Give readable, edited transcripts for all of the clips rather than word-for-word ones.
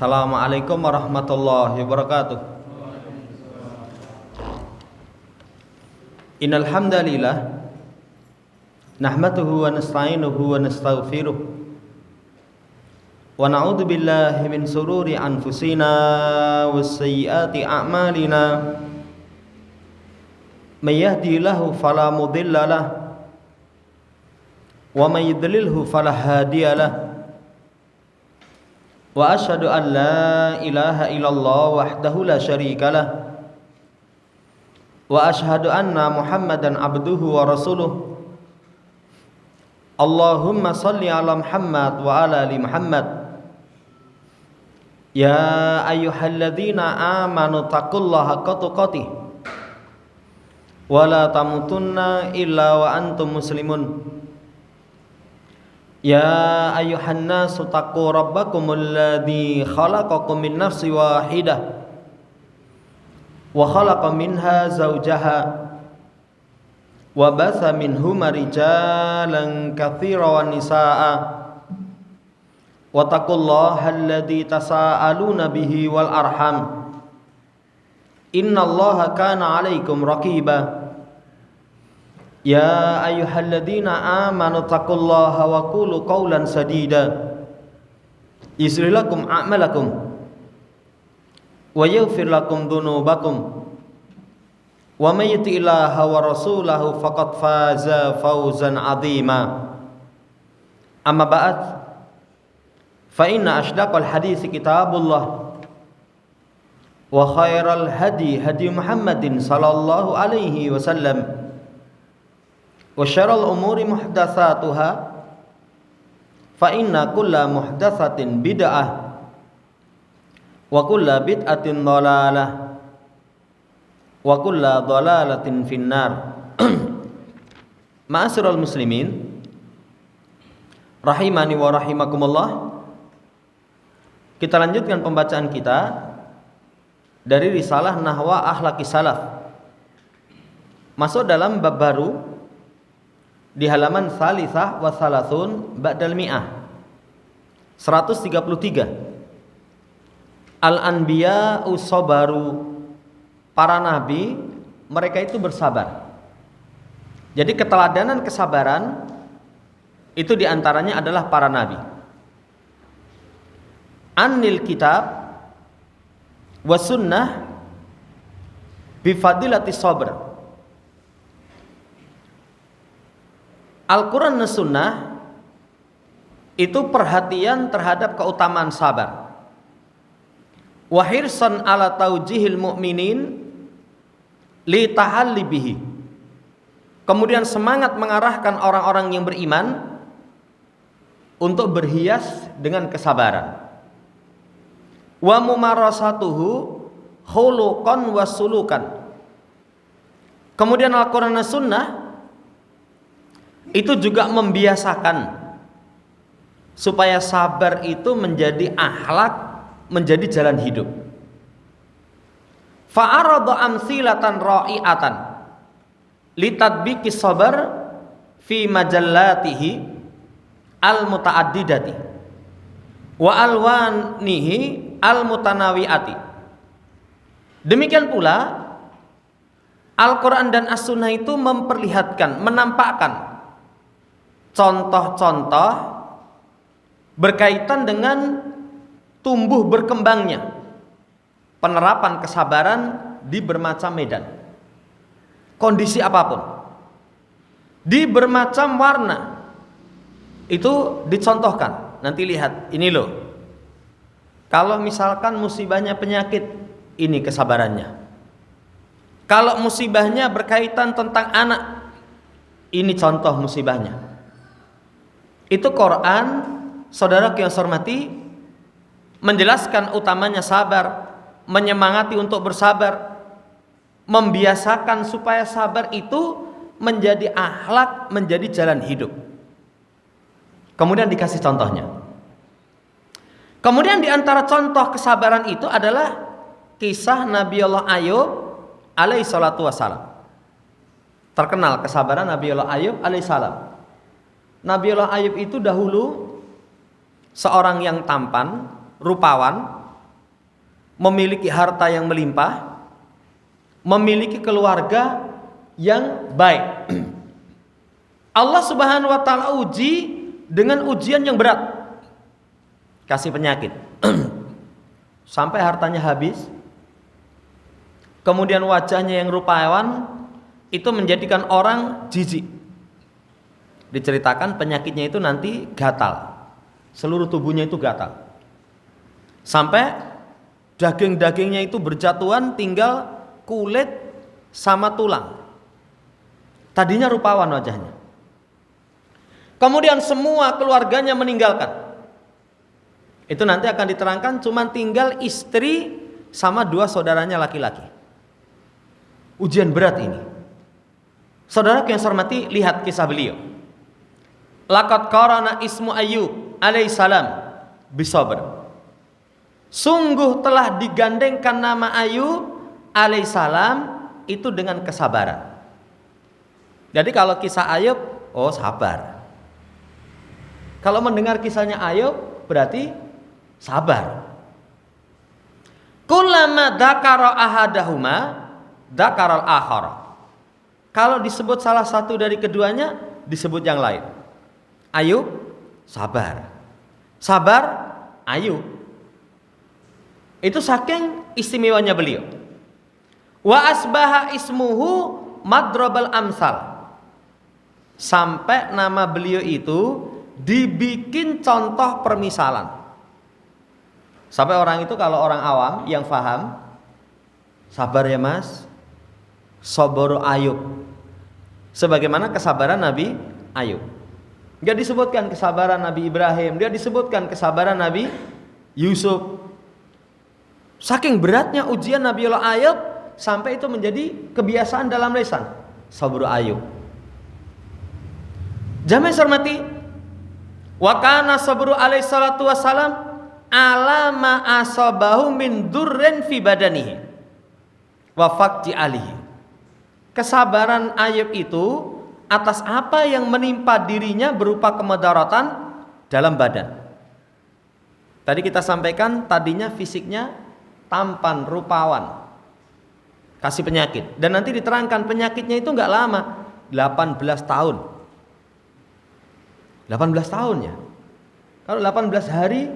Assalamualaikum warahmatullahi wabarakatuh. Innal hamdalillah nahmaduhu wa nasta'inuhu wa nastaghfiruh wa na'udzu billahi min sururi anfusina was sayyiati a'malina. May yahdihillahu fala mudilla lahu wa may yudlilhu fala hadiya lahu. Wa asyhadu an la ilaha illallah wahdahu la syarika lah. Wa asyhadu anna Muhammadan abduhu wa rasuluh. Allahumma salli ala Muhammad wa ala ali Muhammad. Ya ayyuhalladzina amanu taqullaha haqqa tuqatih wa la tamutunna illa wa antum muslimun. Ya ayyuhan nasu taqu rabbakumul ladzi khalaqakum min nafsin wahidah wa khalaqa minha zawjaha wa batha minhuma rijalan katsiran wa nisaa'a wa taqullaha alladzi tasaaluna bihi wal arham innallaha kana 'alaikum raqiba. Ya ayyuhalladzina amanu taqullaha wa qulu qawlan sadida yuslih lakum a'malakum wa yaghfir lakum dhunubakum wa may yuti'illaha wa rasulahu faqad faza fawzan 'azima. Amma ba'd, fa inna ashdaqal hadits kitabullah wa khairal hadi hadi Muhammadin sallallahu alaihi wasallam wa syarrul umuri muhdatsatuha fa inna kulla muhdatsatin bid'ah wa kulla bid'atin dhalalah wa kulla dhalalatin finnar. Ma'asyiral muslimin rahimani wa rahimakumullah, kita lanjutkan pembacaan kita dari risalah Nahwa Akhlaqis Salaf, masuk dalam bab baru di halaman Salisah wa Salasun Ba'dal Mi'ah 133. Al-anbiya usabaru, para nabi mereka itu bersabar. Jadi keteladanan kesabaran itu diantaranya adalah para nabi. Anil kitab wa sunnah bifadilati sabr. Al-Quran dan Sunnah itu perhatian terhadap keutamaan sabar. Wa hirsan ala taujihil mu'minin li tahalli bihi. Kemudian semangat mengarahkan orang-orang yang beriman untuk berhias dengan kesabaran. Wa mumarasatuhu khuluqan wa sulukan. Kemudian Al-Quran dan Sunnah itu juga membiasakan supaya sabar itu menjadi akhlak, menjadi jalan hidup. Fa'arada amsilatan ra'iatan litadbiki sabar fi majallatihi al-muta'addidati wa alwanihi al-mutanawiati. Demikian pula Al-Quran dan As-Sunnah itu memperlihatkan, menampakkan contoh-contoh berkaitan dengan tumbuh berkembangnya penerapan kesabaran di bermacam medan, kondisi apapun, di bermacam warna. Itu dicontohkan. Nanti lihat, ini loh, kalau misalkan musibahnya penyakit, ini kesabarannya. Kalau musibahnya berkaitan tentang anak, ini contoh musibahnya. Itu Quran, saudara yang saya hormati, menjelaskan utamanya sabar, menyemangati untuk bersabar, membiasakan supaya sabar itu menjadi akhlak, menjadi jalan hidup. Kemudian dikasih contohnya. Kemudian di antara contoh kesabaran itu adalah kisah Nabi Allah Ayub alaihi salatu wassalam. Terkenal kesabaran Nabi Allah Ayub alaihi salam. Nabi Allah Ayub itu dahulu seorang yang tampan, rupawan, memiliki harta yang melimpah, memiliki keluarga yang baik. Allah Subhanahu wa taala uji dengan ujian yang berat. Kasih penyakit. Sampai hartanya habis. Kemudian wajahnya yang rupawan itu menjadikan orang jijik. Diceritakan penyakitnya itu nanti gatal. Seluruh tubuhnya itu gatal. Sampai daging-dagingnya itu berjatuhan, tinggal kulit sama tulang. Tadinya rupawan wajahnya. Kemudian semua keluarganya meninggalkan. Itu nanti akan diterangkan, cuma tinggal istri sama 2 saudaranya laki-laki. Ujian berat ini. Saudara yang saya hormati, lihat kisah beliau. Laqad qarana ismu Ayyub alaihissalam bisabr. Sungguh telah digandengkan nama Ayub alaihissalam itu dengan kesabaran. Jadi kalau kisah Ayub, oh sabar. Kalau mendengar kisahnya Ayub berarti sabar. Kullama dzakara ahadahuma dzakaral akhar. Kalau disebut salah satu dari keduanya, disebut yang lain. Ayub sabar. Sabar Ayub. Itu saking istimewanya beliau. Wa asbaha ismuhu madrabal amsal. Sampai nama beliau itu dibikin contoh permisalan. Sampai orang itu kalau orang awam yang faham, sabar ya mas, sabaru Ayub. Sebagaimana kesabaran Nabi Ayub. Dia disebutkan kesabaran Nabi Ibrahim, dia disebutkan kesabaran Nabi Yusuf. Saking beratnya ujian Nabiullah Ayub sampai itu menjadi kebiasaan dalam lisan. Sabaru Ayub. Jamaah hormati, wa kana sabru alaihi salatu wassalam ala ma asabahu min durrin fi badanihi wa faqti alihi. Kesabaran Ayub itu atas apa yang menimpa dirinya berupa kemudaratan dalam badan. Tadi kita sampaikan tadinya fisiknya tampan, rupawan, kasih penyakit. Dan nanti diterangkan penyakitnya itu enggak lama, 18 tahun. 18 tahun ya. Kalau 18 hari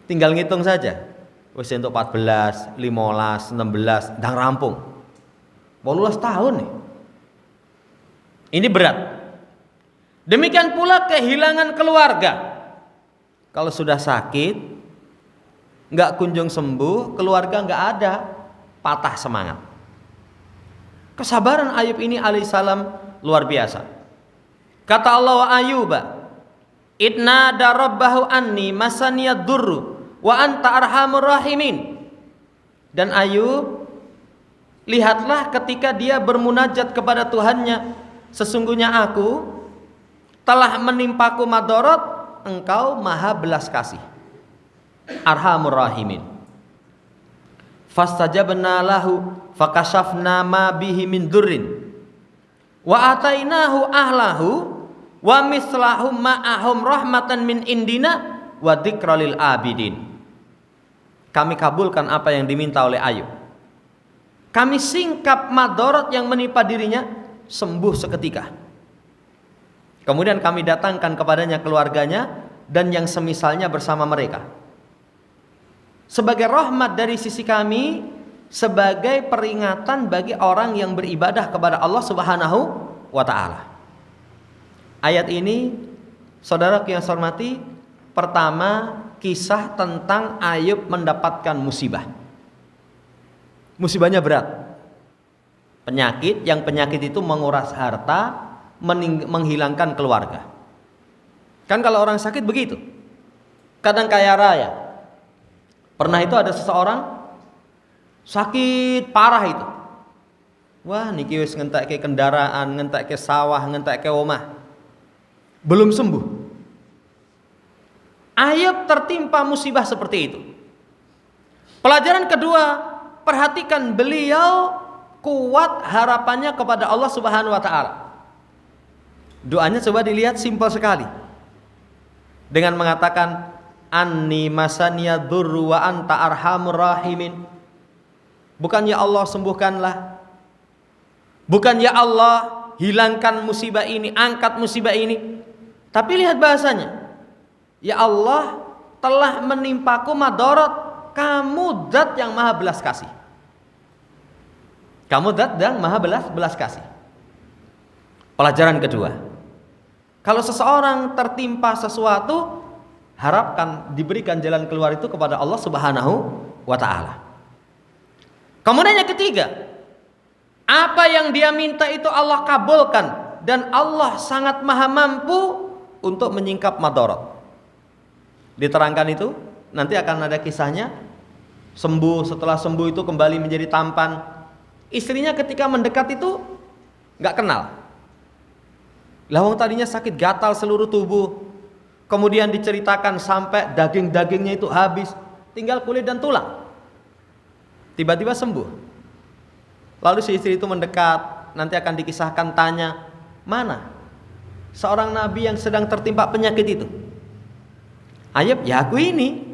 tinggal ngitung saja. Wis untuk 14, 15, 16 ndang rampung. 18 tahun nih. Ini berat. Demikian pula kehilangan keluarga. Kalau sudah sakit, nggak kunjung sembuh, keluarga nggak ada, patah semangat. Kesabaran Ayub ini alaihissalam luar biasa. Kata Allah wa Ayyuba, idnada rabbahu anni masaniyad durru wa anta arhamur rahimin. Dan Ayub, lihatlah ketika dia bermunajat kepada Tuhannya, sesungguhnya aku telah menimpaku madarat, engkau maha belas kasih, arhamur rahimin. Fastajabna lahu fakashafna ma bihi min durrin wa atainahu ahlahu wa mislahum ma'ahum rahmatan min indina wa dzikra lil abidin. Kami kabulkan apa yang diminta oleh Ayub. Kami singkap madarat yang menimpa dirinya, sembuh seketika. Kemudian kami datangkan kepadanya keluarganya dan yang semisalnya bersama mereka. Sebagai rahmat dari sisi kami, sebagai peringatan bagi orang yang beribadah kepada Allah Subhanahu wa taala. Ayat ini, saudara yang saya hormati, pertama kisah tentang Ayub mendapatkan musibah. Musibahnya berat. Penyakit, yang penyakit itu menguras harta, menghilangkan keluarga. Kan kalau orang sakit begitu. Kadang kaya raya. Pernah itu ada seseorang sakit parah itu. Wah, niki wis ngentekke kendaraan, ngentekke sawah, ngentekke omah. Belum sembuh. Ayub tertimpa musibah seperti itu. Pelajaran kedua, perhatikan beliau kuat harapannya kepada Allah Subhanahu wa taala. Doanya coba dilihat simpel sekali. Dengan mengatakan, anni masaniya dzurru wa anta arhamur rahimin. Bukan ya Allah sembuhkanlah, bukan ya Allah hilangkan musibah ini, angkat musibah ini. Tapi lihat bahasanya, ya Allah telah menimpaku madarat, kamu zat yang maha belas kasih. Kamu zat yang maha belas kasih. Pelajaran kedua, kalau seseorang tertimpa sesuatu, harapkan diberikan jalan keluar itu kepada Allah Subhanahu wa ta'ala. Kemudian yang ketiga, apa yang dia minta itu Allah kabulkan, dan Allah sangat maha mampu untuk menyingkap madarat. Diterangkan itu, nanti akan ada kisahnya. Setelah sembuh itu kembali menjadi tampan. Istrinya ketika mendekat itu gak kenal. Lawang tadinya sakit gatal seluruh tubuh. Kemudian diceritakan sampai daging-dagingnya itu habis, tinggal kulit dan tulang. Tiba-tiba sembuh. Lalu si istri itu mendekat, nanti akan dikisahkan, tanya, mana seorang nabi yang sedang tertimpa penyakit itu? Ayub, ya aku ini.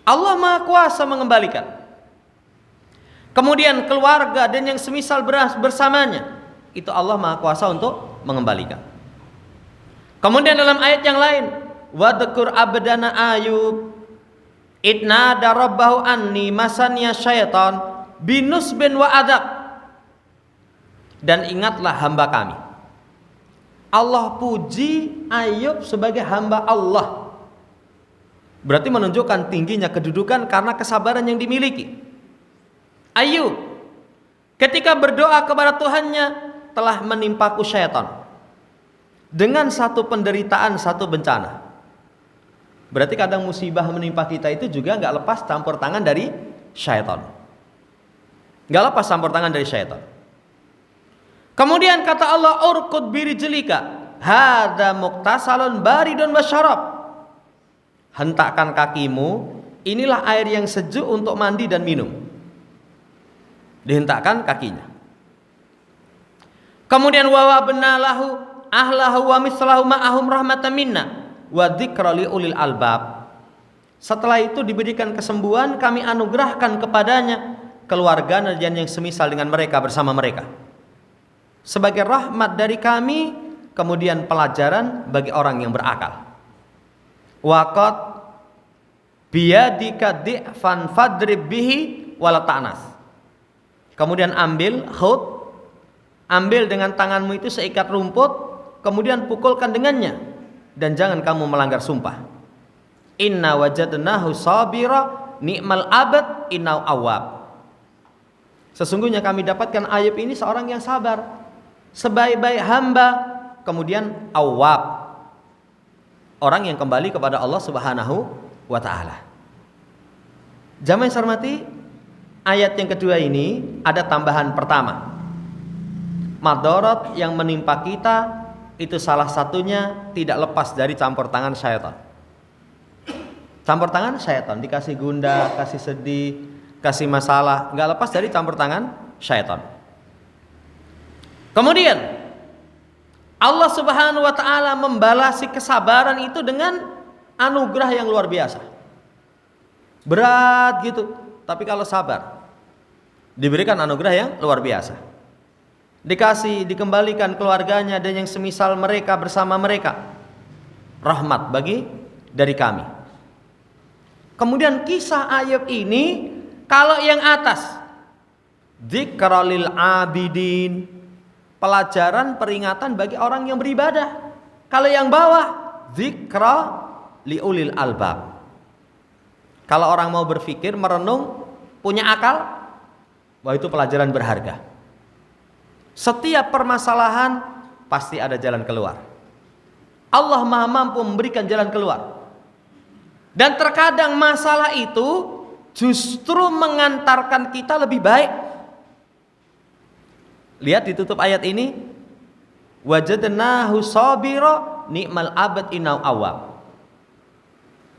Allah Maha Kuasa mengembalikan. Kemudian keluarga dan yang semisal bersamanya, itu Allah Maha Kuasa untuk mengembalikan. Kemudian dalam ayat yang lain, wadhkur abdana Ayub idnada rabbahu anni masaniya syaitan binusbin wa adab. Dan ingatlah hamba kami. Allah puji Ayub sebagai hamba Allah. Berarti menunjukkan tingginya kedudukan karena kesabaran yang dimiliki. Ayub ketika berdoa kepada Tuhannya, telah menimpaku syaitan dengan satu penderitaan, satu bencana. Berarti kadang musibah menimpa kita itu juga gak lepas campur tangan dari syaitan. Gak lepas campur tangan dari syaitan. Kemudian kata Allah, urkud birijlika hadza muktasalun baridun wasyarab. Hentakkan kakimu, inilah air yang sejuk untuk mandi dan minum. Dihentakkan kakinya. Kemudian wa wabna lahu ahlahu wa mislahu ma'ahum rahmatan minna wa dzikra li ulil albab. Setelah itu diberikan kesembuhan, kami anugerahkan kepadanya keluarga dan yang semisal dengan mereka bersama mereka. Sebagai rahmat dari kami, kemudian pelajaran bagi orang yang berakal. Waqad biyadika di'fan fadrib bihi wala ta'nas. Kemudian ambil khut, ambil dengan tanganmu itu seikat rumput, kemudian pukulkan dengannya, dan jangan kamu melanggar sumpah. Inna wajadnahu sabira ni'mal abad innau awwab. Sesungguhnya kami dapatkan Ayub ini seorang yang sabar, sebaik-baik hamba, kemudian awwab, orang yang kembali kepada Allah Subhanahu wa ta'ala. Jamaah yang saya hormati, ayat yang kedua ini ada tambahan pertama. Madarat yang menimpa kita itu salah satunya tidak lepas dari campur tangan syaitan. Campur tangan syaitan, dikasih gundah, kasih sedih, kasih masalah, nggak lepas dari campur tangan syaitan. Kemudian Allah Subhanahu wa ta'ala membalasi kesabaran itu dengan anugerah yang luar biasa. Berat gitu, tapi kalau sabar diberikan anugerah yang luar biasa. Dikasih, dikembalikan keluarganya dan yang semisal mereka bersama mereka. Rahmat bagi dari kami. Kemudian kisah Ayub ini, kalau yang atas dzikra lil abidin, pelajaran peringatan bagi orang yang beribadah. Kalau yang bawah dzikra liulil albab. Kalau orang mau berpikir, merenung, punya akal, wah itu pelajaran berharga. Setiap permasalahan pasti ada jalan keluar. Allah Maha mampu memberikan jalan keluar. Dan terkadang masalah itu justru mengantarkan kita lebih baik. Lihat ditutup ayat ini, wajadnahu sabira ni'mal abad innau awwab.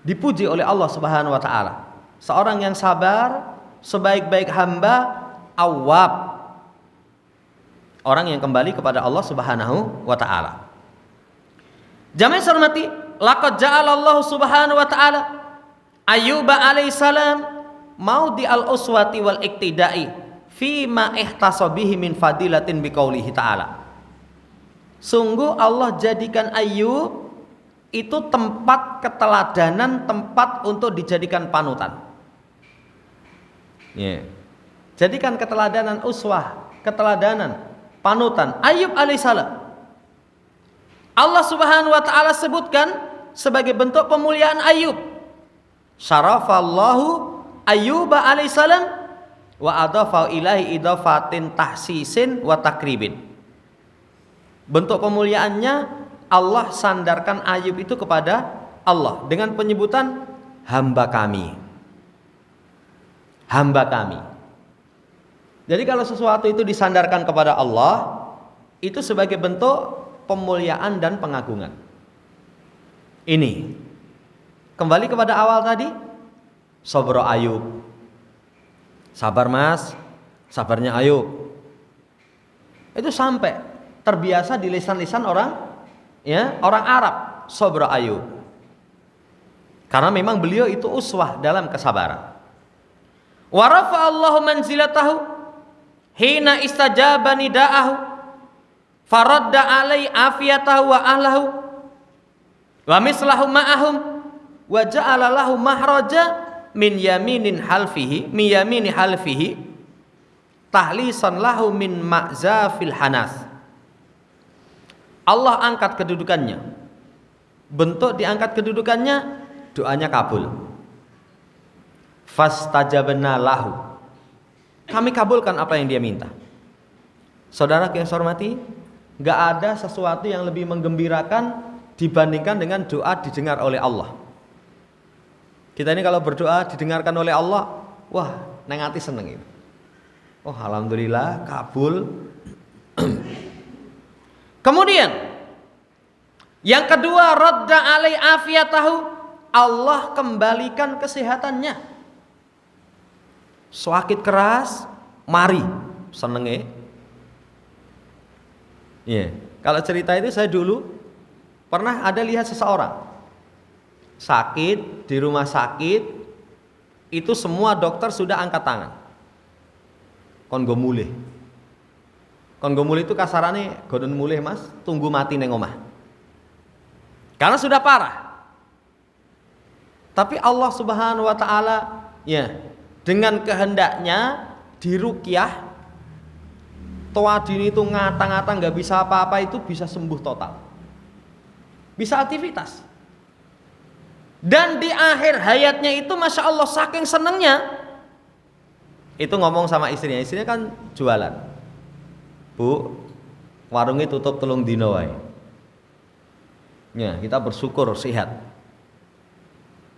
Dipuji oleh Allah Subhanahu wa ta'ala, seorang yang sabar, sebaik-baik hamba, awwab, orang yang kembali kepada Allah Subhanahu wa ta'ala. Jamaah yang saya hormati, laqad ja'alallahu subhanahu wa ta'ala Ayyuba alaihissalam maudi al-uswati wal iktidai fima ihtasabihi min fadilatin biqaulihi ta'ala. Sungguh Allah jadikan Ayyub itu tempat keteladanan, tempat untuk dijadikan panutan. Jadikan keteladanan, uswah, keteladanan, panutan Ayyub alaihissalam. Allah subhanahu wa ta'ala sebutkan sebagai bentuk pemuliaan Ayyub. Syarafallahu Ayyuba alaihissalam wa adafa ilahi idafatin tahsisin wa takribin. Bentuk pemuliaannya Allah sandarkan Ayyub itu kepada Allah dengan penyebutan hamba kami. Hamba kami. Jadi kalau sesuatu itu disandarkan kepada Allah, itu sebagai bentuk pemuliaan dan pengagungan. Ini kembali kepada awal tadi, sabra Ayyub. Sabar mas, sabarnya Ayyub. Itu sampai terbiasa di lisan-lisan orang, ya, orang Arab, sabra Ayyub. Karena memang beliau itu uswah dalam kesabaran. Wa rafa'a Allahu manzilatahu hina istajaba nida'ahu faradda alai afiyatahu wa ahlahu wa mislahu ma'ahum wa ja'ala lahu mahraja min yamini halfihi tahlisan lahu min ma'zafil hanas. Allah angkat kedudukannya. Bentuk diangkat kedudukannya, doanya kabul. Fastajabna lahu. Kami kabulkan apa yang dia minta. Saudara yang saya hormati, gak ada sesuatu yang lebih menggembirakan dibandingkan dengan doa didengar oleh Allah. Kita ini kalau berdoa didengarkan oleh Allah, wah, neng ati seneng itu. Oh, alhamdulillah kabul. Kemudian yang kedua, radda alai afiyatahu, Allah kembalikan kesehatannya. Sakit keras, mari senenge. Iya. Kalau cerita itu saya dulu pernah ada lihat seseorang sakit di rumah sakit, itu semua dokter sudah angkat tangan. Kon go mulih. Kon go mulih itu kasarannya godon mulih mas, tunggu mati neng omah. Karena sudah parah. Tapi Allah Subhanahu wa taala ya dengan kehendaknya diruqyah Toadini itu ngata-ngata nggak bisa apa-apa itu bisa sembuh total. Bisa aktivitas. Dan di akhir hayatnya itu Masya Allah saking senengnya itu ngomong sama istrinya. Istrinya kan jualan. Bu, warungnya tutup telung dino wae. Ya, kita bersyukur sehat.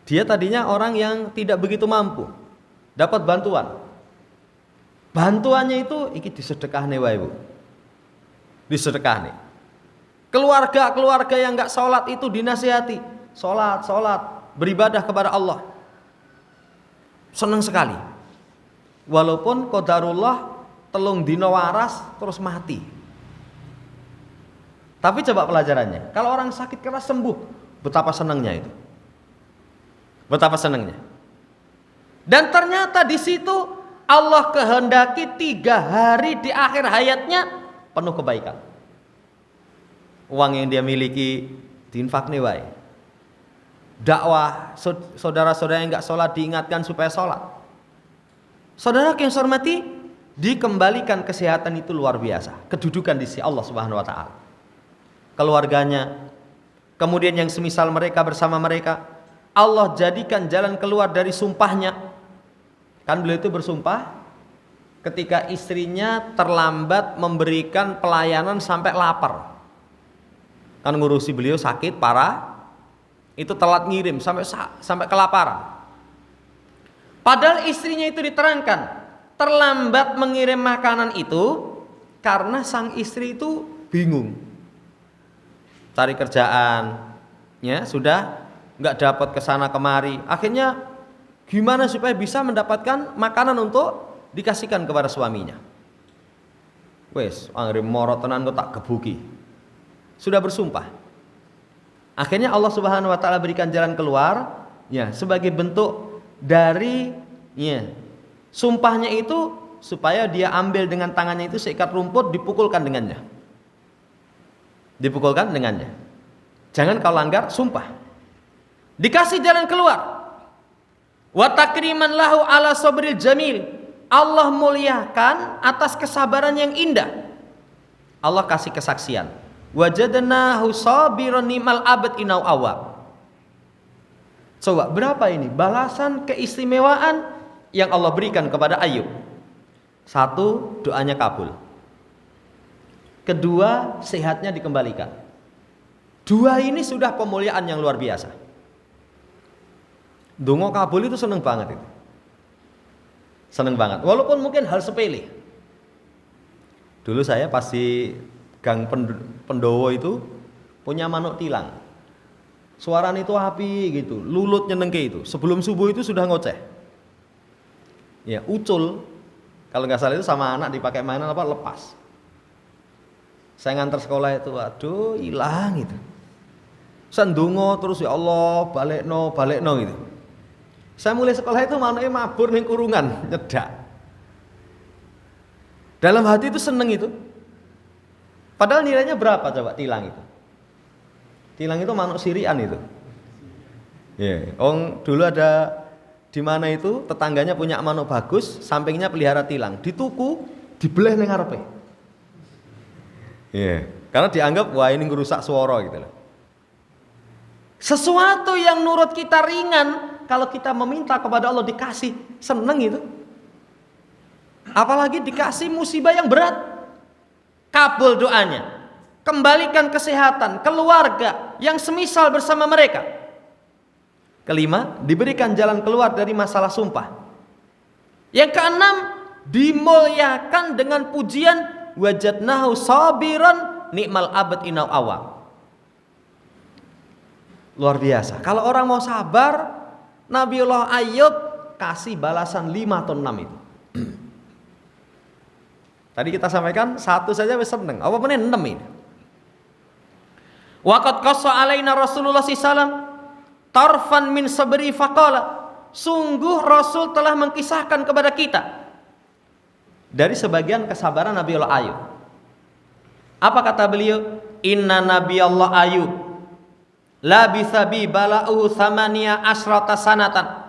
Dia tadinya orang yang tidak begitu mampu, dapat bantuan. Bantuannya itu iki disedekahne wae, Bu. Disedekahne. Keluarga yang enggak sholat itu dinasihati, sholat, beribadah kepada Allah. Senang sekali. Walaupun qadarullah telung dino waras terus mati. Tapi coba pelajarannya, kalau orang sakit keras sembuh, betapa senangnya itu. Betapa senangnya. Dan ternyata di situ Allah kehendaki 3 hari di akhir hayatnya penuh kebaikan. Uang yang dia miliki diinfakne wae. Dakwah saudara-saudara yang enggak sholat diingatkan supaya sholat. Saudara yang saya hormati, dikembalikan kesehatan itu luar biasa. Kedudukan di sisi Allah Subhanahu wa taala. Keluarganya, kemudian yang semisal mereka bersama mereka, Allah jadikan jalan keluar dari sumpahnya. Kan beliau itu bersumpah ketika istrinya terlambat memberikan pelayanan sampai lapar. Kan ngurusi beliau sakit parah, itu telat ngirim sampai kelaparan. Padahal istrinya itu diterangkan terlambat mengirim makanan itu karena sang istri itu bingung. Cari kerjaan, ya sudah nggak dapat kesana kemari. Akhirnya gimana supaya bisa mendapatkan makanan untuk dikasihkan kepada suaminya. Wes, anggere moro tenan kok tak gebuki. Sudah bersumpah. Akhirnya Allah Subhanahu wa taala berikan jalan keluar ya sebagai bentuk dari ya sumpahnya itu supaya dia ambil dengan tangannya itu seikat rumput dipukulkan dengannya. Dipukulkan dengannya. Jangan kau langgar sumpah. Dikasih jalan keluar. Wa takriman lahu ala sabril jamil. Allah muliakan atas kesabaran yang indah. Allah kasih kesaksian. Wajadnahu sabiran ni'mal abad inau awab. Coba berapa ini balasan keistimewaan yang Allah berikan kepada Ayub? Satu, doanya kabul. Kedua, sehatnya dikembalikan. Dua ini sudah pemuliaan yang luar biasa. Dongo kabul itu seneng banget itu. Seneng banget. Walaupun mungkin hal sepele. Dulu saya pasti Gang Pendowo itu punya manuk tilang. Suaranya itu api gitu, lulut nyenengke itu. Sebelum subuh itu sudah ngoceh. Ya, ucul. Kalau nggak salah itu sama anak dipakai mainan apa lepas. Saya nganter sekolah itu, aduh hilang gitu. Sandungo terus ya Allah balekno gitu. Saya mulai sekolah itu manuknya mabur ning kurungan nyedak. Dalam hati itu seneng itu. Padahal nilainya berapa coba tilang itu? Tilang itu manuk sirian itu. Ya, dulu ada di mana itu tetangganya punya manuk bagus, sampingnya pelihara tilang, dituku, dibelah ning ngarepe. Ya, karena dianggap wah ini ngerusak suara gitu loh. Sesuatu yang nurut kita ringan, kalau kita meminta kepada Allah dikasih, seneng itu. Apalagi dikasih musibah yang berat, kabul doanya, kembalikan kesehatan, keluarga yang semisal bersama mereka. Kelima, diberikan jalan keluar dari masalah sumpah. Yang keenam, dimuliakan dengan pujian wajadnahu sabiran ni'mal abad inau awam. Luar biasa. Kalau orang mau sabar, Nabiullah Ayub kasih balasan 5 atau 6 itu. Tadi kita sampaikan satu saja wis seneng. Apa meneh 6 ini. Waqad qassa alaina Rasulullah sallallahu tarfan min sabri faqala. Sungguh Rasul telah mengkisahkan kepada kita dari sebagian kesabaran Nabiullah Ayub. Apa kata beliau? Inna Nabiyallah Ayub labitha bi bala'uhu thamaniya asrata sanatan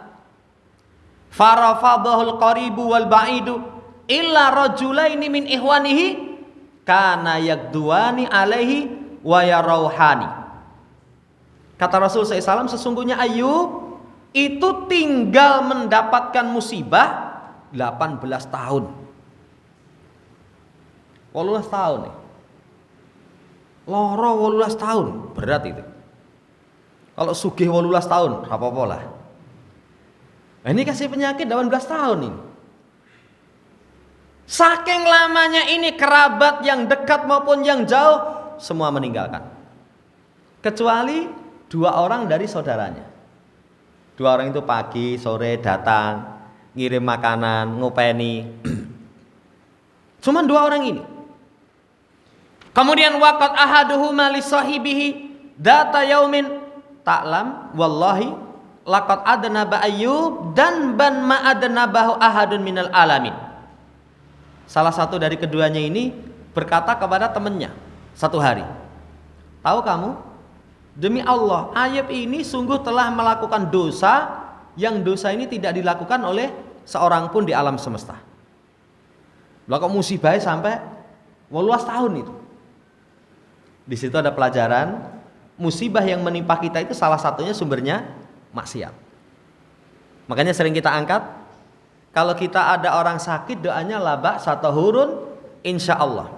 farafadahul qaribu wal ba'idu illa rajulaini min ihwanihi kana yakduani alaihi wa yarauhani. Kata Rasul SAW, sesungguhnya Ayub itu tinggal mendapatkan musibah 18 tahun. 18 tahun nih. Loro 18 tahun, berat itu. Kalau sugih 18 tahun, apa-apa lah. Nah, ini kasih penyakit 18 tahun ini. Saking lamanya ini kerabat yang dekat maupun yang jauh semua meninggalkan. Kecuali 2 orang dari saudaranya. 2 orang itu pagi, sore datang, ngirim makanan, ngopeni. Cuman 2 orang ini. Kemudian waqat ahaduhuma li sahibihi data yaumin ta'lam wallahi laqad adnaba Ayyub dan ban ma adnabahu ahadun minal alamin. Salah satu dari keduanya ini berkata kepada temannya satu hari, tahu kamu, demi Allah Ayub ini sungguh telah melakukan dosa yang dosa ini tidak dilakukan oleh seorang pun di alam semesta. Kok musibahnya sampai 18 tahun itu. Di situ ada pelajaran, musibah yang menimpa kita itu salah satunya sumbernya maksiat. Makanya sering kita angkat, kalau kita ada orang sakit doanya laba satahurun insyaallah.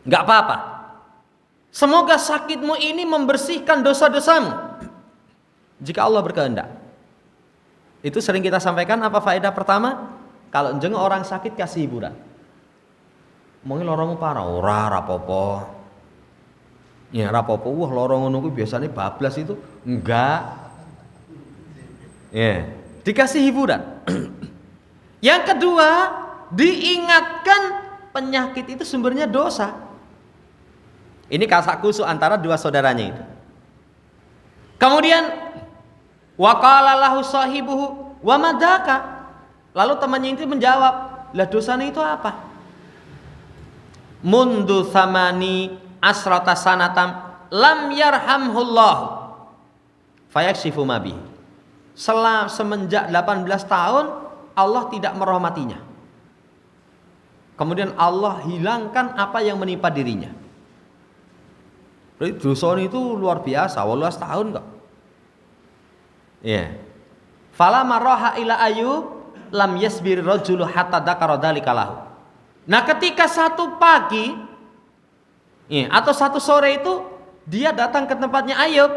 Enggak apa-apa. Semoga sakitmu ini membersihkan dosa-dosamu. Jika Allah berkehendak. Itu sering kita sampaikan. Apa faedah pertama? Kalau jeng orang sakit kasih hiburan. Mungkin lorongmu parah, ora rapopo. Ya rapopo, wah lorong ngono kuwi biasanya bablas itu. Enggak. Ya, dikasih hiburan. Yang kedua, diingatkan penyakit itu sumbernya dosa. Ini kasak kusuk antara 2 saudaranya itu. Kemudian wa qala lahu sahibuhu wa madaka. Lalu temannya itu menjawab, lah dosanya itu apa? Mundu thamani asrata sanatam lam yarhamhullahu fayakshifu ma bihi. Semenjak 18 tahun Allah tidak merahmatinya. Kemudian Allah hilangkan apa yang menimpa dirinya. Berarti dosa itu luar biasa, 18 tahun kok. Iya. Fala marraha ila Ayub lam yasbir rajulu hatta dzakara dzalika lahu. Nah, ketika satu pagi atau satu sore itu dia datang ke tempatnya Ayub,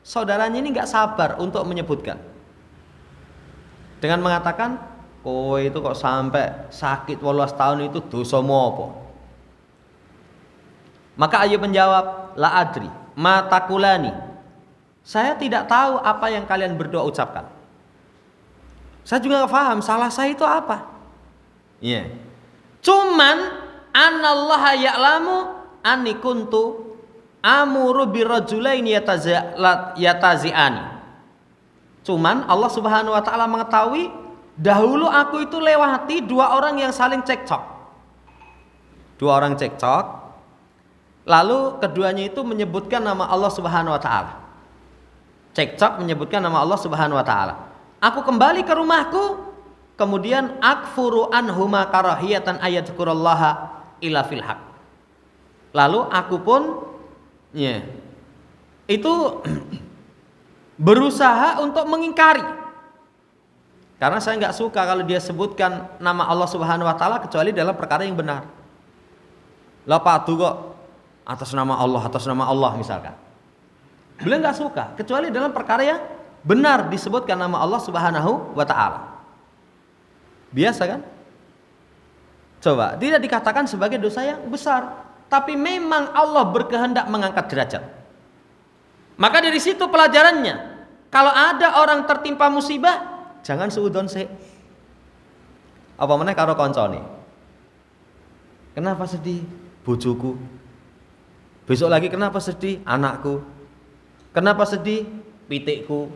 saudaranya ini enggak sabar untuk menyebutkan. Dengan mengatakan, "Kowe itu kok sampai sakit 18 tahun itu dosamu apa?" Maka Ayub menjawab, "La adri, ma takulani." Saya tidak tahu apa yang kalian berdoa ucapkan. Saya juga nggak paham salah saya itu apa. Iya. Cuman anallaha ya'lamu anni kuntu amuru birrajulaini yatazi'ani. Cuman Allah Subhanahu wa taala mengetahui dahulu aku itu lewati dua orang yang saling cekcok. Dua orang cekcok. Lalu keduanya itu menyebutkan nama Allah Subhanahu wa taala. Cekcok menyebutkan nama Allah Subhanahu wa taala. Aku kembali ke rumahku, kemudian akfuru anhuma karahiyatan ayadzkurullaha ila fil haq. Lalu aku pun itu berusaha untuk mengingkari. Karena saya nggak suka kalau dia sebutkan nama Allah Subhanahu wa taala kecuali dalam perkara yang benar. Lah padu kok atas nama Allah misalkan. Beliau nggak suka kecuali dalam perkara yang benar disebutkan nama Allah Subhanahu wa taala. Biasa kan? Coba, tidak dikatakan sebagai dosa yang besar, tapi memang Allah berkehendak mengangkat derajat. Maka dari situ pelajarannya, kalau ada orang tertimpa musibah, jangan suudon sih. Apa meneh karo koncone. Kenapa sedih? Bojoku. Besok lagi kenapa sedih? Anakku. Kenapa sedih? Pitikku.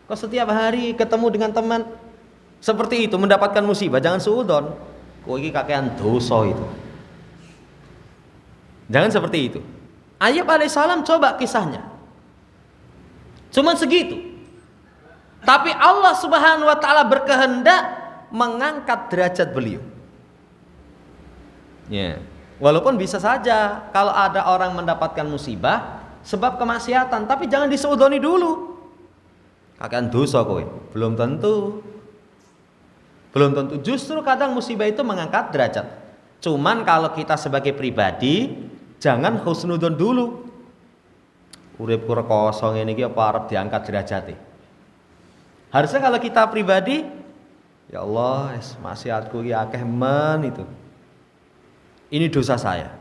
Kok setiap hari ketemu dengan teman seperti itu mendapatkan musibah, jangan suudon. Kok iki kakean dosa itu. Jangan seperti itu. Ayub alaihissalam coba kisahnya. Cuman segitu. Tapi Allah Subhanahu wa taala berkehendak mengangkat derajat beliau. Ya. Walaupun bisa saja kalau ada orang mendapatkan musibah sebab kemaksiatan, tapi jangan disuudoni dulu. Kakean dosa kowe. Belum tentu. Justru kadang musibah itu mengangkat derajat. Cuman kalau kita sebagai pribadi jangan husnudon dulu. Uripku rekoso ngene iki apa arep diangkat derajate. Harusnya kalau kita pribadi, ya Allah, maksiatku iki akeh men itu. Ini dosa saya.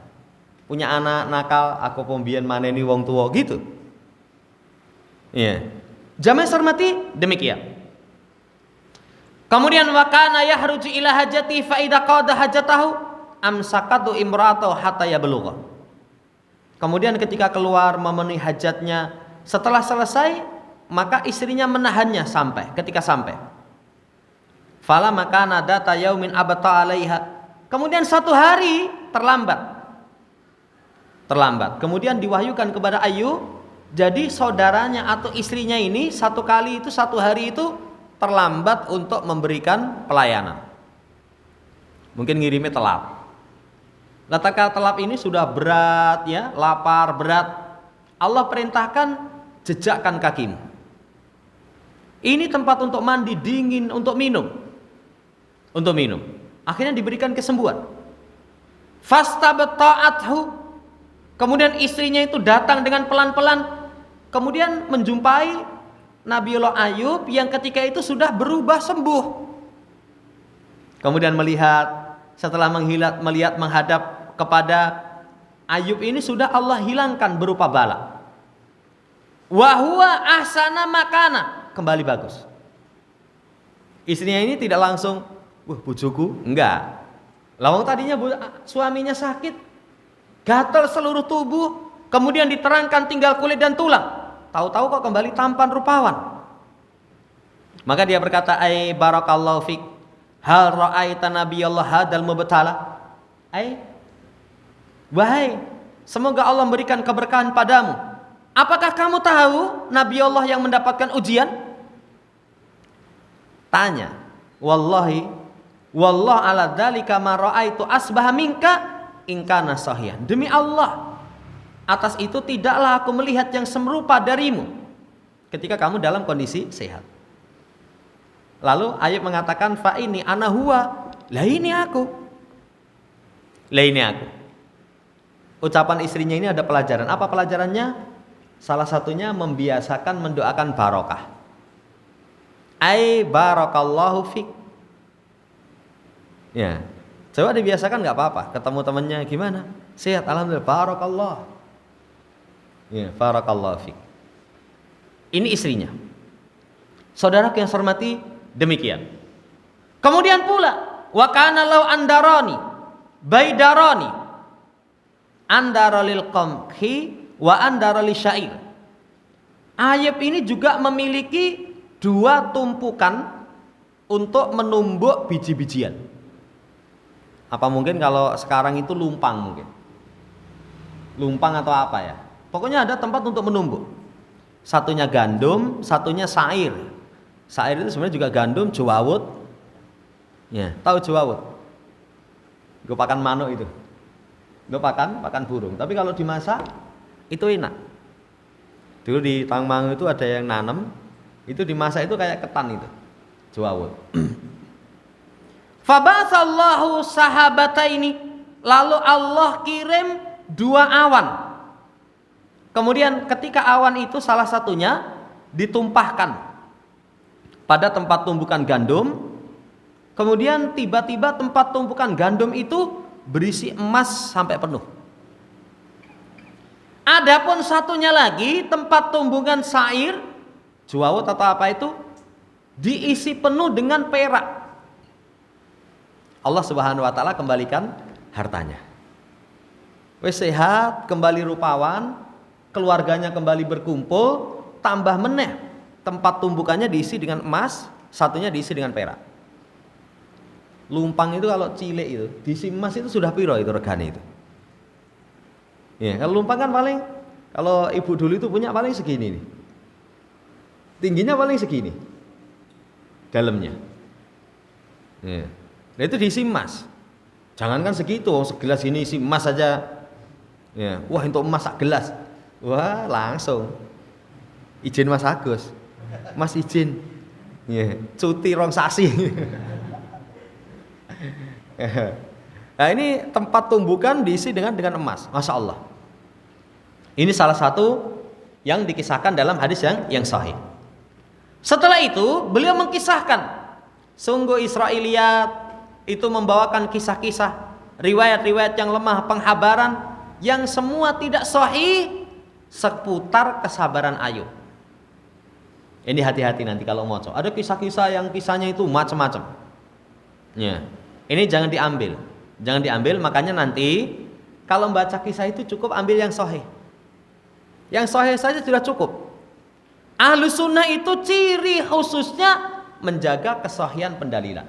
Punya anak nakal, aku pembien maneni wong tua gitu. Iya. Jamaah hormati, demikian. Kemudian wa kana yahruju ila hajati fa idza qada hajatahu amsakatu imra'atu hatta yablugha. Kemudian ketika keluar memenuhi hajatnya, setelah selesai maka istrinya menahannya ketika sampai. Fala maka nadata yaumin abata 'alaiha. Kemudian satu hari terlambat. Kemudian diwahyukan kepada Ayub, jadi saudaranya atau istrinya ini satu hari itu terlambat untuk memberikan pelayanan. Mungkin ngirimnya telat. Letakkan telat ini sudah berat ya, lapar, berat. Allah perintahkan jejakkan kakimu. Ini tempat untuk mandi, dingin, untuk minum. Akhirnya diberikan kesembuhan. Fastabta'athu. Kemudian istrinya itu datang dengan pelan-pelan, kemudian menjumpai Nabiullah Ayub yang ketika itu sudah berubah sembuh. Kemudian setelah melihat menghadap kepada Ayub ini sudah Allah hilangkan berupa bala. Wa huwa ahsana makana, kembali bagus. Istrinya ini tidak langsung, "Wah, bojoku," enggak. Lawang tadinya suaminya sakit, gatal seluruh tubuh, kemudian diterangkan tinggal kulit dan tulang. tahu-tahu kok kembali tampan rupawan. Maka dia berkata, "Ai barakallahu fik, hal ra'aita nabiyallah hadal mubtala?" Wahai, semoga Allah memberikan keberkahan padamu. Apakah kamu tahu Nabi Allah yang mendapatkan ujian? Tanya. Wallahi, wallah ala dzalika ma ra'aitu asbaha minka in kana sahihan. Demi Allah, atas itu tidaklah aku melihat yang semerupa darimu ketika kamu dalam kondisi sehat. Lalu Ayub mengatakan, fa ini ana huwa, lah ini aku. Lah ini aku. Ucapan istrinya ini ada pelajaran. Apa pelajarannya? Salah satunya membiasakan mendoakan barokah. Ai barakallahu fik. Ya, coba dibiasakan nggak apa-apa. Ketemu temannya gimana? Sehat, alhamdulillah. Barakallah. Ya, barakallahu fik. Ini istrinya. Saudara yang saya hormati, demikian. Kemudian pula, wa kana law andarani, baidarani. Andara lil qamhi wa andara li syair. Ayub ini juga memiliki dua tumpukan untuk menumbuk biji-bijian. Apa mungkin kalau sekarang itu lumpang mungkin? Lumpang atau apa ya? Pokoknya ada tempat untuk menumbuk. Satunya gandum, satunya syair. Syair itu sebenarnya juga gandum, jawawut. Ya, tahu jawawut? Gue pakan manuk itu. Gue pakan burung. Tapi kalau dimasak itu enak. Dulu di Tangmangu itu ada yang nanam, itu dimasak itu kayak ketan itu, jawawut. Fabasallahu sahabataini, lalu Allah kirim dua awan. Kemudian ketika awan itu salah satunya ditumpahkan pada tempat tumpukan gandum, kemudian tiba-tiba tempat tumpukan gandum itu berisi emas sampai penuh. Adapun satunya lagi tempat tumbukan syair, jawawut atau apa itu, diisi penuh dengan perak. Allah Subhanahu wa taala kembalikan hartanya. Wes sehat, kembali rupawan, keluarganya kembali berkumpul, tambah meneh tempat tumbukannya diisi dengan emas, satunya diisi dengan perak. Lumpang itu kalau cilik itu diisi emas itu sudah piro itu regane itu. Ya, kalau lumpang kan paling, kalau ibu dulu itu punya paling segini nih. Tingginya paling segini. Dalamnya. Ya. Nah itu diisi emas. Jangankan segitu, segelas ini isi emas saja. Ya, wah untuk emas sak gelas. Wah, langsung. Izin Mas Agus. Mas izin. Ya, cuti rong sasi. Nah ini tempat tumbukan diisi dengan emas, masya Allah. Ini salah satu yang dikisahkan dalam hadis yang sahih. Setelah itu beliau mengkisahkan, sungguh Israiliyat itu membawakan kisah-kisah, riwayat-riwayat yang lemah, penghabaran yang semua tidak sahih seputar kesabaran Ayub. Ini hati-hati nanti kalau mau. Ada kisah-kisah yang kisahnya itu macam-macam. Ya. Ini jangan diambil, makanya nanti kalau membaca kisah itu cukup ambil yang sahih. Yang sahih saja sudah cukup. Ahlus sunnah itu ciri khususnya menjaga kesahihan pendalilan.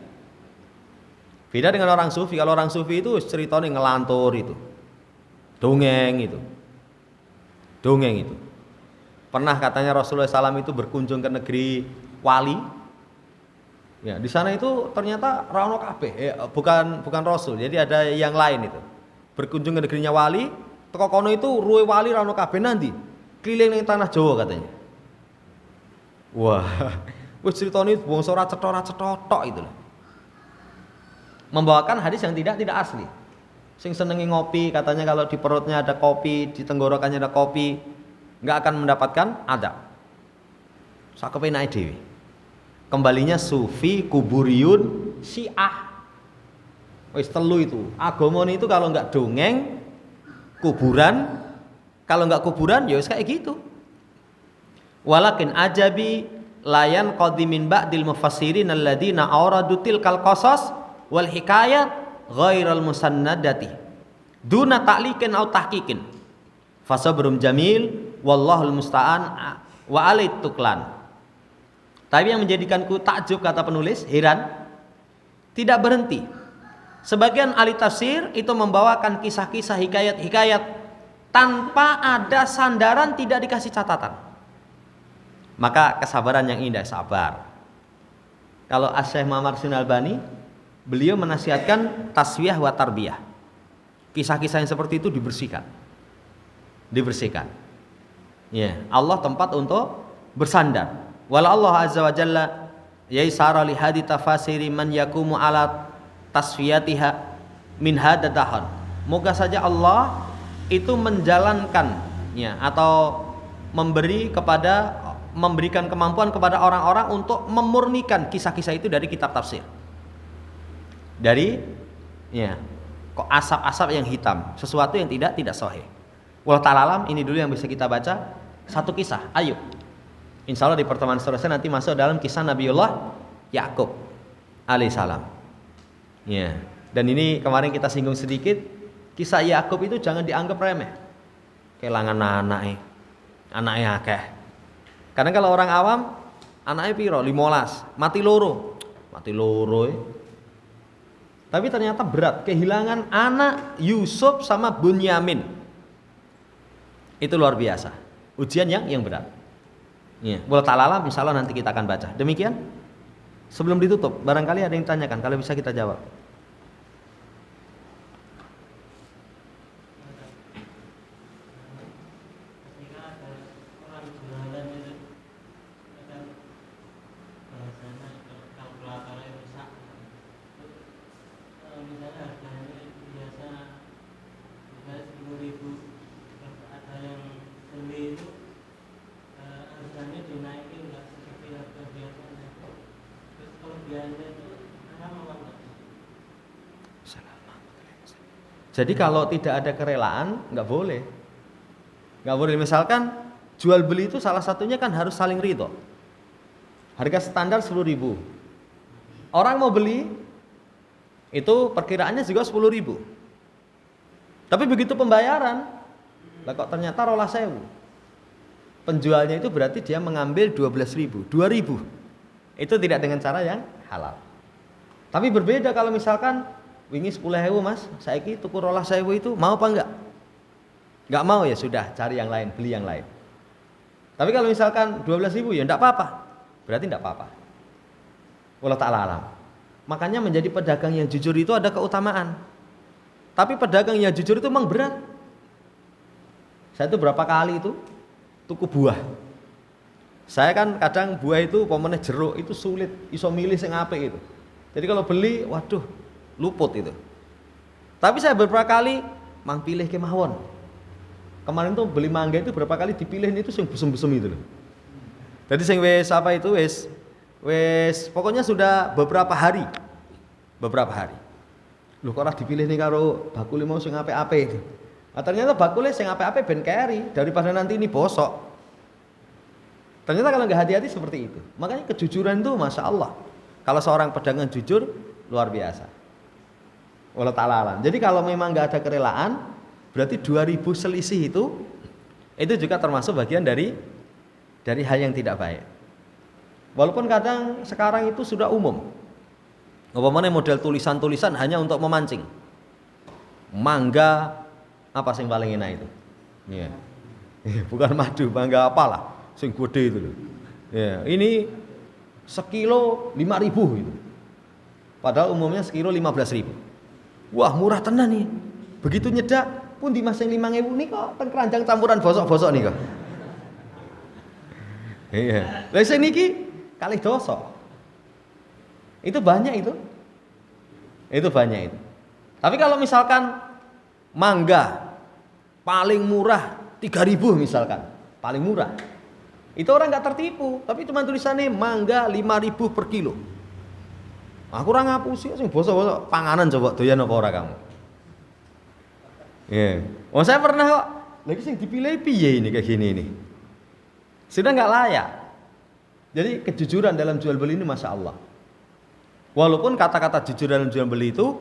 Beda dengan orang sufi. Kalau orang sufi itu ceritanya ngelantur itu, dongeng itu. Pernah katanya Rasulullah SAW itu berkunjung ke negeri wali. Ya, di sana itu ternyata rano kabeh, bukan Rasul, jadi ada yang lain itu. Berkunjung ke negerinya wali, teko kono itu ruwe wali rano kabeh nanti keliling ning tanah Jawa katanya. Wah, wis critane bangsa ora cetha-cetha itu loh. Membawakan hadis yang tidak asli. Sing senengi ngopi katanya kalau di perutnya ada kopi, di tenggorokannya ada kopi, enggak akan mendapatkan adab. Sakepenake dhewe. Kembalinya sufi, kuburiyun, syiah. Wis telu itu. Agama itu kalau enggak dongeng, kuburan, kalau enggak kuburan ya wis kayak gitu. Walakin ajabi layan qadimin ba'dil mufassirin alladziina awradu tilkal qasas wal hikayat ghairal musannadati duna ta'liqin aw tahqiqin. Fasabrun jamil wallahul musta'an wa alit tuklan. Tapi yang menjadikanku takjub, kata penulis, heran, tidak berhenti. Sebagian ahli tafsir itu membawakan kisah-kisah, hikayat-hikayat tanpa ada sandaran, tidak dikasih catatan. Maka kesabaran yang indah, sabar. Kalau Asy-Syaikh Muhammad Al-Albani, beliau menasihatkan taswiyah wa tarbiyah. Kisah-kisah yang seperti itu dibersihkan. Ya, Allah tempat untuk bersandar. Wala Allah azza wa jalla yaisara li hadi tafasiri man yakumu ala tasfiyatiha min hadatahan. Moga saja Allah itu menjalankan, ya, atau memberikan kemampuan kepada orang-orang untuk memurnikan kisah-kisah itu dari kitab tafsir. Dari, ya, kok asap-asap yang hitam, sesuatu yang tidak sahih. Wallahu ta'ala alam. Ini dulu yang bisa kita baca, satu kisah Ayub. Insya Allah di pertemuan seterusnya nanti masuk dalam kisah Nabiullah Yakub alaihissalam. Ya. Dan ini kemarin kita singgung sedikit, kisah Yakub itu jangan dianggap remeh. Kelangan anaknya akeh. Karena kalau orang awam, anaknya piro 15, mati loro. Tapi ternyata berat, kehilangan anak Yusuf sama Bunyamin. Itu luar biasa. Ujian yang berat. Ya, wallahu ta'ala alam, insyaallah nanti kita akan baca. Demikian. Sebelum ditutup, barangkali ada yang tanyakan, kalau bisa kita jawab. Jadi kalau tidak ada kerelaan, nggak boleh. Misalkan jual beli itu salah satunya kan harus saling ridho. Harga standar 10.000. Orang mau beli itu perkiraannya juga 10.000. Tapi begitu pembayaran, lah kok ternyata 12.000. Penjualnya itu berarti dia mengambil 12.000, 2.000. Itu tidak dengan cara yang halal. Tapi berbeda kalau misalkan wingi 10.000 mas, saiki tuku 12.000 itu mau apa enggak? Enggak mau, ya sudah, cari yang lain, beli yang lain. Tapi kalau misalkan 12.000 ya enggak apa-apa, berarti enggak apa-apa. Wallahu ta'ala alam. Makanya menjadi pedagang yang jujur itu ada keutamaan. Tapi pedagang yang jujur itu memang berat. Saya itu berapa kali itu tuku buah. Saya kan kadang buah itu pomone jeruk itu sulit iso milih sing apik itu. Jadi kalau beli, waduh, luput itu. Tapi saya beberapa kali mang pilih kemawon. Kemarin tuh beli mangga itu berapa kali dipilih itu sing busem-busem itu loh. Jadi sing wis apa itu wis pokoknya sudah beberapa hari. Loh kok ora dipilih nih karo bakule mau sing apik-apik itu. Nah, ternyata bakule sing apik-apik ben keri daripada nanti ini bosok. Ternyata kalau nggak hati-hati seperti itu. Makanya kejujuran itu masya Allah. Kalau seorang pedagang jujur luar biasa. Wallahu ta'ala alam. Jadi kalau memang nggak ada kerelaan, berarti 2.000 selisih itu juga termasuk bagian dari hal yang tidak baik. Walaupun kadang sekarang itu sudah umum. Umpamanya model tulisan-tulisan hanya untuk memancing. Mangga apa sing paling enak itu? Ya. Bukan madu, mangga apalah, sing gede itu loh. Ya, ini sekilo 5.000 itu. Padahal umumnya sekilo 15.000. Wah, murah tenan nih. Begitu nyedak pun di mas yang 5.000 nih kok ten keranjang campuran bosok-bosok nih kok. Iya. Lah sing niki kalih dosa. Itu banyak itu. Tapi kalau misalkan mangga paling murah 3.000 misalkan, paling murah. Itu orang nggak tertipu, tapi cuma tulisannya mangga 5.000 per kilo. Aku ora ngapusi sing bosok-bosok panganan coba doyan apa ora kamu? Iya. Oh saya pernah kok. Lagi sing dipilih piye ini kayak gini ini. Sudah nggak layak. Jadi kejujuran dalam jual beli ini masya Allah. Walaupun kata-kata jujur dalam jual beli itu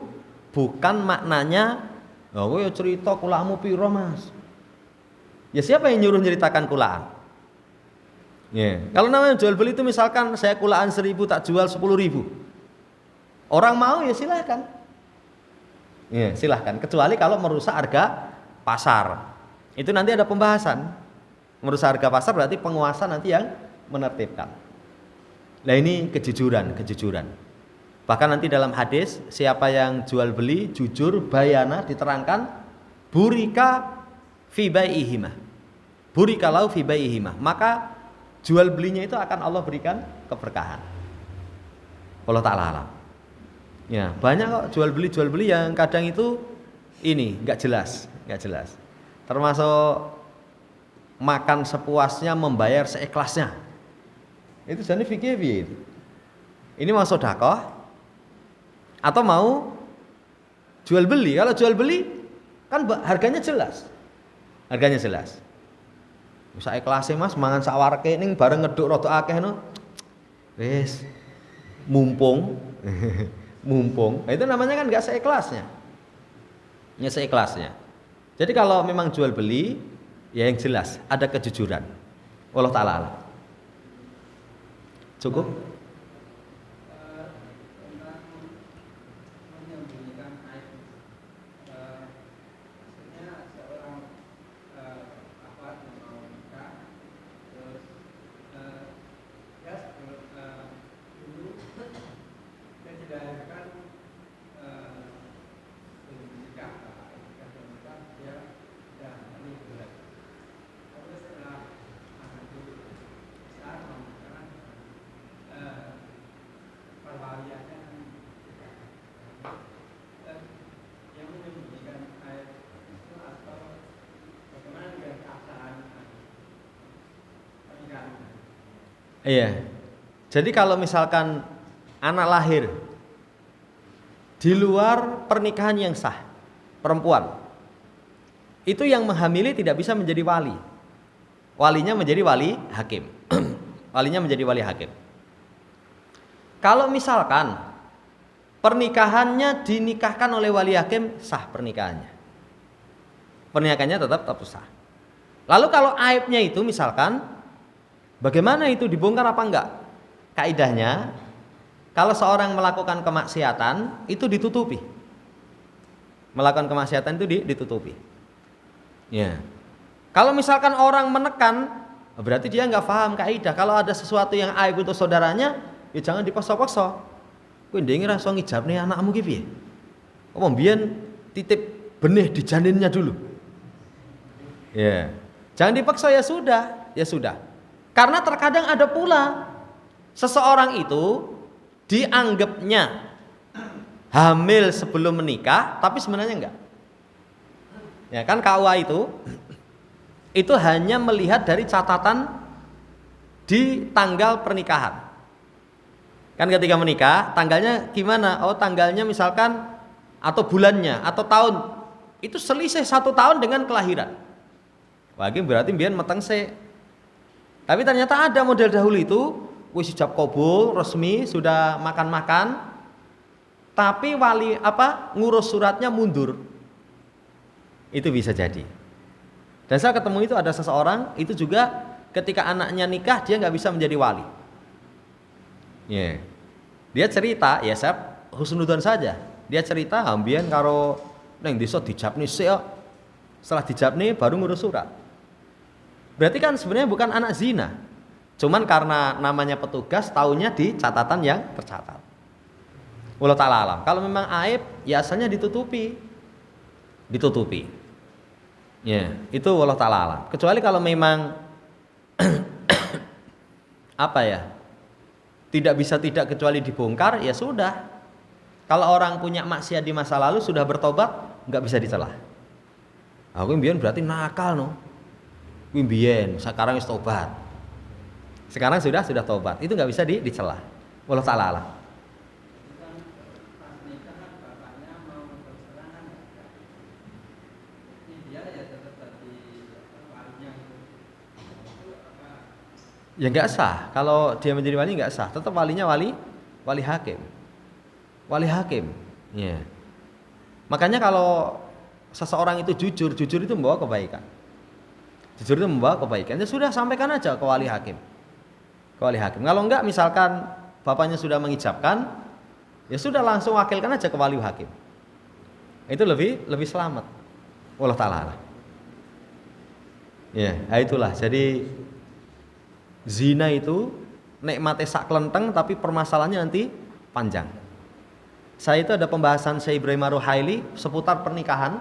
bukan maknanya, oh ya cerita kulamu piro mas. Ya siapa yang nyuruh ceritakan kulaan? Ya. Kalau namanya jual beli itu misalkan saya kulaan 1.000 tak jual 10.000. Orang mau ya silahkan. Ya, silahkan. Kecuali kalau merusak harga pasar. Itu nanti ada pembahasan. Merusak harga pasar berarti penguasa nanti yang menertibkan. Nah ini kejujuran. Bahkan nanti dalam hadis siapa yang jual beli jujur bayana diterangkan burika fi bai'ihima. Burika lau fi bai'ihima. Maka jual belinya itu akan Allah berikan keberkahan. Allah Ta'ala alam. Ya, banyak kok jual beli yang kadang itu ini enggak jelas. Termasuk makan sepuasnya, membayar seikhlasnya. Itu jadi fikih. Ini mau sedekah atau mau jual beli? Kalau jual beli kan harganya jelas. Bisa ikhlas Mas mangan sak wareke ning bareng ngeduk rada akeh no. Wis mumpung. Nah, itu namanya kan enggak seikhlasnya. Ya seikhlasnya. Jadi kalau memang jual beli ya yang jelas ada kejujuran. Allah Ta'ala alam. Cukup? Iya. Jadi kalau misalkan anak lahir di luar pernikahan yang sah, perempuan, itu yang menghamili tidak bisa menjadi wali. Walinya menjadi wali hakim. Kalau misalkan pernikahannya dinikahkan oleh wali hakim, sah pernikahannya. Pernikahannya tetap sah. Lalu kalau aibnya itu misalkan bagaimana itu dibongkar apa enggak? Kaidahnya kalau seorang melakukan kemaksiatan itu ditutupi. Melakukan kemaksiatan itu ditutupi. Ya. Kalau misalkan orang menekan, berarti dia enggak paham kaidah. Kalau ada sesuatu yang aib untuk saudaranya, ya jangan dipaksa-paksa. Kowe ndenge ra iso ngijabne anakmu ki piye? Apa mbiyen titip benih di janinnya dulu. Ya. Jangan dipaksa ya sudah. Karena terkadang ada pula seseorang itu dianggapnya hamil sebelum menikah, tapi sebenarnya enggak. Ya kan KUA itu hanya melihat dari catatan di tanggal pernikahan. Kan ketika menikah, tanggalnya gimana? Oh tanggalnya misalkan atau bulannya atau tahun itu selisih 1 tahun dengan kelahiran. Wah ini berarti mbiyen meteng sih. Tapi ternyata ada model dahulu itu wis ijab kabul resmi sudah makan-makan, tapi wali ngurus suratnya mundur. Itu bisa jadi. Dan saya ketemu itu ada seseorang itu juga ketika anaknya nikah dia nggak bisa menjadi wali. Yeah. Dia cerita, ya saya husnudzon saja. Dia cerita ambien karo neng desa dijabni sik. Setelah dijabni baru ngurus surat. Berarti kan sebenarnya bukan anak zina. Cuman karena namanya petugas taunya di catatan yang tercatat. Wallahu ta'ala alam. Kalau memang aib ya asalnya ditutupi. Ya, itu wallahu ta'ala alam. Kecuali kalau memang tidak bisa tidak kecuali dibongkar, ya sudah. Kalau orang punya maksiat di masa lalu sudah bertobat, nggak bisa dicela. Aku mbiyen berarti nakal no. Mbiyen, sekarang wis tobat. Sekarang sudah tobat. Itu nggak bisa dicela. Wallahu ta'ala alam. Ya nggak sah. Kalau dia menjadi wali nggak sah. Tetap walinya wali hakim. Ya. Makanya kalau seseorang itu jujur itu membawa kebaikan. Ya sudah sampaikan aja ke wali hakim. ke wali hakim. Kalau enggak misalkan bapaknya sudah mengijabkan, ya sudah langsung wakilkan aja ke wali hakim. Itu lebih selamat. Wallahu taala. Ya, itulah. Jadi zina itu nikmatnya sak kelenteng tapi permasalahannya nanti panjang. Saya itu ada pembahasan Syekh Ibrahim Ar-Ruhaili seputar pernikahan.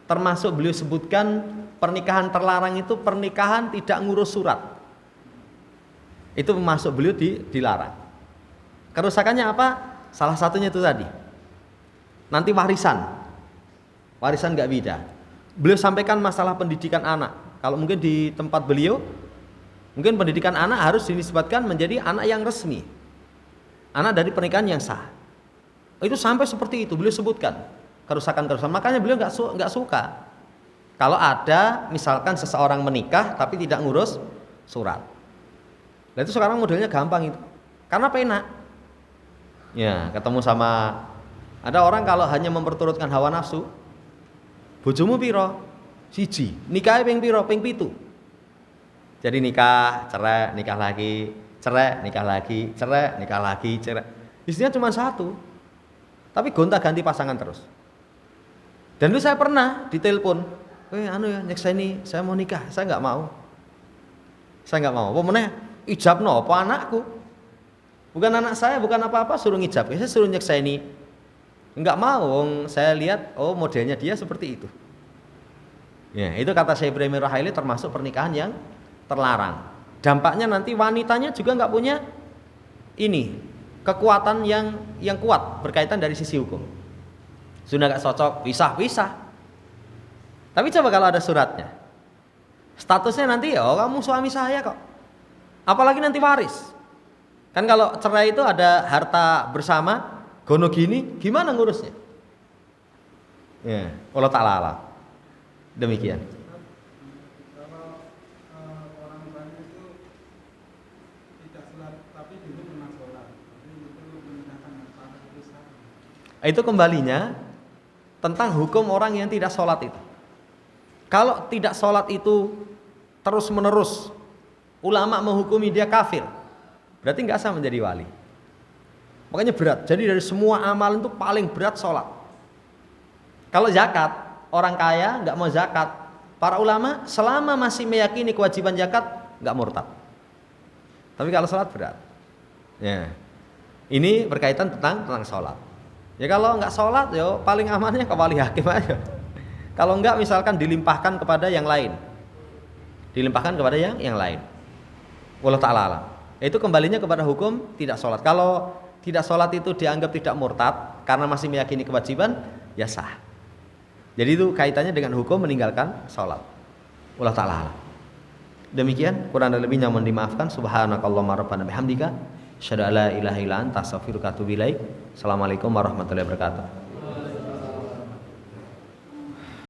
Termasuk beliau sebutkan pernikahan terlarang itu pernikahan tidak ngurus surat. Itu masuk beliau dilarang. Kerusakannya apa? Salah satunya itu tadi. Nanti warisan nggak beda. Beliau sampaikan masalah pendidikan anak. Kalau mungkin di tempat beliau, mungkin pendidikan anak harus dinisbatkan menjadi anak yang resmi, anak dari pernikahan yang sah. Itu sampai seperti itu beliau sebutkan kerusakan. Makanya beliau nggak suka kalau ada misalkan seseorang menikah tapi tidak ngurus surat. Nah itu sekarang modelnya gampang itu, karena penak. Ya ketemu sama ada orang kalau hanya memperturutkan hawa nafsu, bojomu piro? Siji, nikahnya ping piro? Ping 7. Jadi nikah, cerai, nikah lagi, cerai, nikah lagi, cerai, nikah lagi, cerai. Istrinya cuma satu, tapi gonta-ganti pasangan terus. Dan dulu saya pernah ditelepon, nyeksa ini, saya mau nikah, saya nggak mau. Apa meneh? Ijabno apa anakku? Bukan anak saya, bukan apa-apa, suruh ngijab. Saya suruh nyeksa ini, nggak mau. Saya lihat, modelnya dia seperti itu. Ya, itu kata Syekh Ibrahim Ar-Ruhaili termasuk pernikahan yang terlarang. Dampaknya nanti wanitanya juga nggak punya kekuatan yang kuat berkaitan dari sisi hukum. Sudah nggak cocok, pisah. Tapi coba kalau ada suratnya, statusnya nanti kamu suami saya kok. Apalagi nanti waris. Kan kalau cerai itu ada harta bersama, gono gini, gimana ngurusnya? Ya, Allah Ta'ala alam. Demikian. Kalau orang tuanya itu tidak sholat tapi dulu pernah sholat, itu menikahkan apakah itu sah? Itu kembalinya tentang hukum orang yang tidak sholat itu. Kalau tidak sholat itu terus menerus, ulama menghukumi dia kafir, berarti nggak sah menjadi wali. Makanya berat. Jadi dari semua amalan itu paling berat sholat. Kalau zakat, orang kaya nggak mau zakat, para ulama selama masih meyakini kewajiban zakat nggak murtad. Tapi kalau sholat berat. Ya, ini berkaitan tentang sholat. Ya kalau nggak sholat, paling amannya ke wali hakim aja. Kalau nggak misalkan dilimpahkan kepada yang lain, yang lain. Wallahu ta'ala alam. Itu kembalinya kepada hukum tidak sholat. Kalau tidak sholat itu dianggap tidak murtad karena masih meyakini kewajiban, ya sah. Jadi itu kaitannya dengan hukum meninggalkan sholat. Wallahu ta'ala alam. Demikian, kurang dan lebihnya mohon dimaafkan. Subhanakallahumma rabbana bihamdika, asyhadu an la ilaha illa anta, astaghfiruka wa atubu ilaik. Assalamualaikum warahmatullahi wabarakatuh.